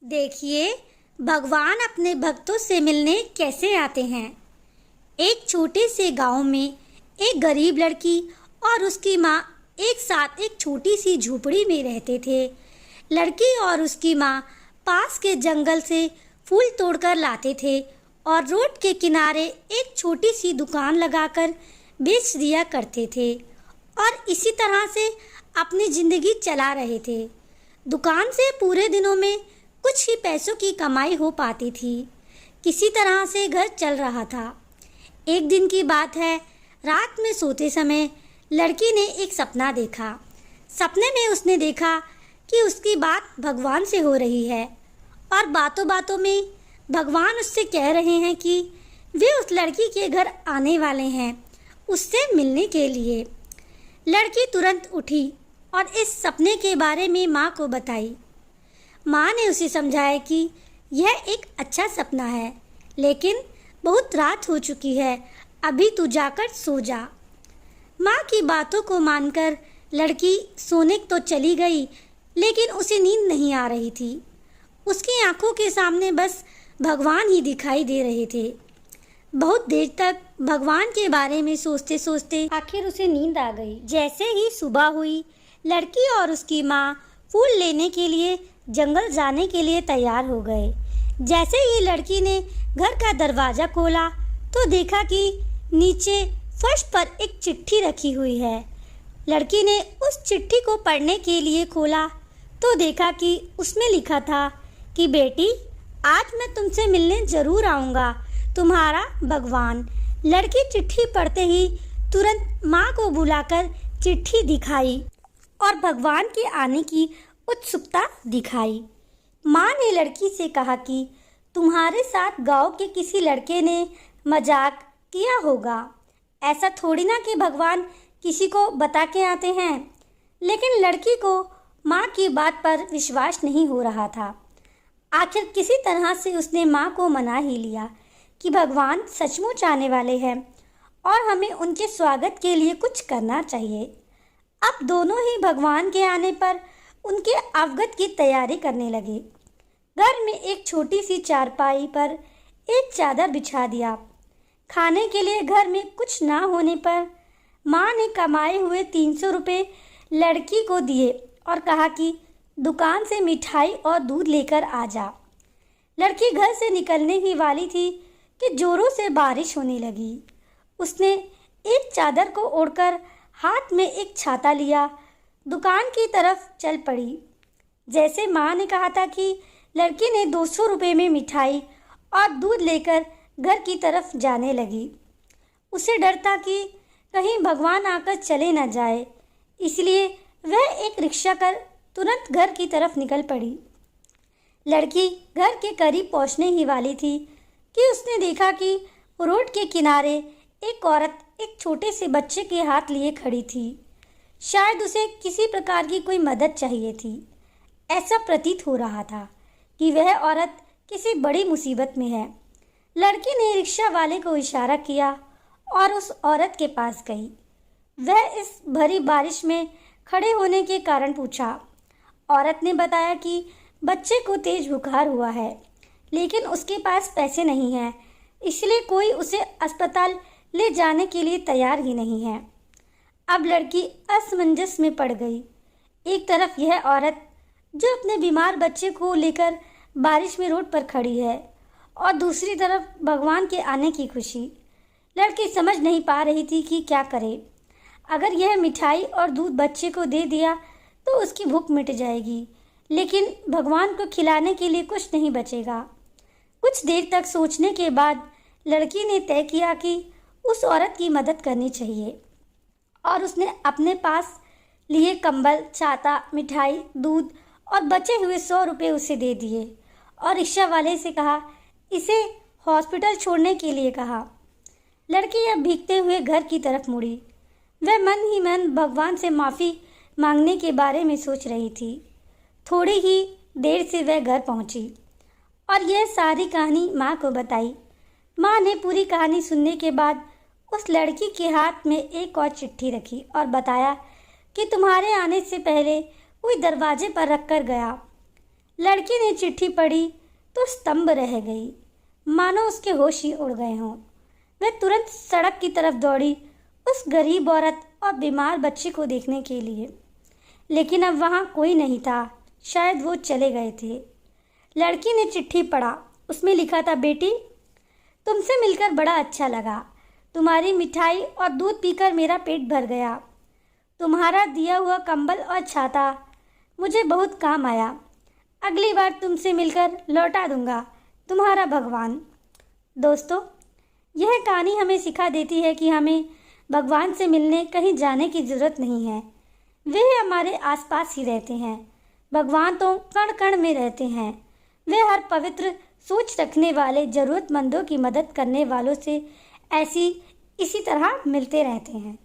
देखिए, भगवान अपने भक्तों से मिलने कैसे आते हैं। एक छोटे से गांव में एक गरीब लड़की और उसकी माँ एक साथ एक छोटी सी झोपड़ी में रहते थे। लड़की और उसकी माँ पास के जंगल से फूल तोड़कर लाते थे और रोड के किनारे एक छोटी सी दुकान लगाकर बेच दिया करते थे और इसी तरह से अपनी जिंदगी चला रहे थे। दुकान से पूरे दिनों में कुछ ही पैसों की कमाई हो पाती थी। किसी तरह से घर चल रहा था। एक दिन की बात है, रात में सोते समय लड़की ने एक सपना देखा। सपने में उसने देखा कि उसकी बात भगवान से हो रही है और बातों बातों में भगवान उससे कह रहे हैं कि वे उस लड़की के घर आने वाले हैं उससे मिलने के लिए। लड़की तुरंत उठी और इस सपने के बारे में माँ को बताई। माँ ने उसे समझाया कि यह एक अच्छा सपना है, लेकिन बहुत रात हो चुकी है, अभी तू जाकर सो जा। माँ की बातों को मानकर लड़की सोने तो चली गई, लेकिन उसे नींद नहीं आ रही थी। उसकी आंखों के सामने बस भगवान ही दिखाई दे रहे थे। बहुत देर तक भगवान के बारे में सोचते सोचते आखिर उसे नींद आ गई। जैसे ही सुबह हुई, लड़की और उसकी माँ फूल लेने के लिए जंगल जाने के लिए तैयार हो गए। जैसे ही लड़की ने घर का दरवाजा खोला तो देखा कि नीचे फर्श पर एक चिट्ठी रखी हुई है। लड़की ने उस चिट्ठी को पढ़ने के लिए खोला तो देखा कि उसमें लिखा था कि बेटी, आज मैं तुमसे मिलने जरूर आऊँगा, तुम्हारा भगवान। लड़की चिट्ठी पढ़ते ही तुरंत माँ को बुलाकर चिट्ठी दिखाई और भगवान के आने की उत्सुकता दिखाई। माँ ने लड़की से कहा कि तुम्हारे साथ गांव के किसी लड़के ने मजाक किया होगा। ऐसा थोड़ी ना कि भगवान किसी को बता के आते हैं। लेकिन लड़की को माँ की बात पर विश्वास नहीं हो रहा था। आखिर किसी तरह से उसने माँ को मना ही लिया कि भगवान सचमुच आने वाले हैं और हमें उनके स्वागत के लिए कुछ करना चाहिए। अब दोनों ही भगवान के आने पर उनके आवगत की तैयारी करने लगे। घर में एक छोटी सी चारपाई पर एक चादर बिछा दिया। खाने के लिए घर में कुछ ना होने पर माँ ने कमाए हुए 300 रुपये लड़की को दिए और कहा कि दुकान से मिठाई और दूध लेकर आ जा। लड़की घर से निकलने ही वाली थी कि जोरों से बारिश होने लगी। उसने एक चादर को ओढ़कर हाथ में एक छाता लिया, दुकान की तरफ चल पड़ी। जैसे माँ ने कहा था कि लड़की ने 200 रुपये में मिठाई और दूध लेकर घर की तरफ जाने लगी। उसे डर था कि कहीं भगवान आकर चले न जाए, इसलिए वह एक रिक्शा कर तुरंत घर की तरफ निकल पड़ी। लड़की घर के करीब पहुंचने ही वाली थी कि उसने देखा कि रोड के किनारे एक औरत एक छोटे से बच्चे के हाथ लिए खड़ी थी। शायद उसे किसी प्रकार की कोई मदद चाहिए थी। ऐसा प्रतीत हो रहा था कि वह औरत किसी बड़ी मुसीबत में है। लड़की ने रिक्शा वाले को इशारा किया और उस औरत के पास गई। वह इस भरी बारिश में खड़े होने के कारण पूछा। औरत ने बताया कि बच्चे को तेज बुखार हुआ है, लेकिन उसके पास पैसे नहीं हैं, इसलिए कोई उसे अस्पताल ले जाने के लिए तैयार ही नहीं है। अब लड़की असमंजस में पड़ गई। एक तरफ यह औरत जो अपने बीमार बच्चे को लेकर बारिश में रोड पर खड़ी है और दूसरी तरफ भगवान के आने की खुशी। लड़की समझ नहीं पा रही थी कि क्या करे। अगर यह मिठाई और दूध बच्चे को दे दिया तो उसकी भूख मिट जाएगी, लेकिन भगवान को खिलाने के लिए कुछ नहीं बचेगा। कुछ देर तक सोचने के बाद लड़की ने तय किया कि उस औरत की मदद करनी चाहिए और उसने अपने पास लिए कंबल, छाता, मिठाई, दूध और बचे हुए 100 रुपये उसे दे दिए और रिक्शा वाले से कहा इसे हॉस्पिटल छोड़ने के लिए कहा। लड़की अब भीगते हुए घर की तरफ मुड़ी। वह मन ही मन भगवान से माफ़ी मांगने के बारे में सोच रही थी। थोड़ी ही देर से वह घर पहुंची और यह सारी कहानी माँ को बताई। माँ ने पूरी कहानी सुनने के बाद उस लड़की के हाथ में एक और चिट्ठी रखी और बताया कि तुम्हारे आने से पहले कोई दरवाजे पर रख कर गया। लड़की ने चिट्ठी पढ़ी तो स्तंभ रह गई, मानो उसके होश ही उड़ गए हों। वह तुरंत सड़क की तरफ दौड़ी उस गरीब औरत और बीमार बच्चे को देखने के लिए, लेकिन अब वहाँ कोई नहीं था। शायद वो चले गए थे। लड़की ने चिट्ठी पढ़ा। उसमें लिखा था, बेटी, तुमसे मिलकर बड़ा अच्छा लगा। तुम्हारी मिठाई और दूध पीकर मेरा पेट भर गया। तुम्हारा दिया हुआ कंबल और छाता मुझे बहुत काम आया। अगली बार तुमसे मिलकर लौटा दूंगा। तुम्हारा भगवान। दोस्तों, यह कहानी हमें सिखा देती है कि हमें भगवान से मिलने कहीं जाने की ज़रूरत नहीं है। वे हमारे आसपास ही रहते हैं। भगवान तो कण कण में रहते हैं। वे हर पवित्र सोच रखने वाले ज़रूरतमंदों की मदद करने वालों से इसी तरह मिलते रहते हैं।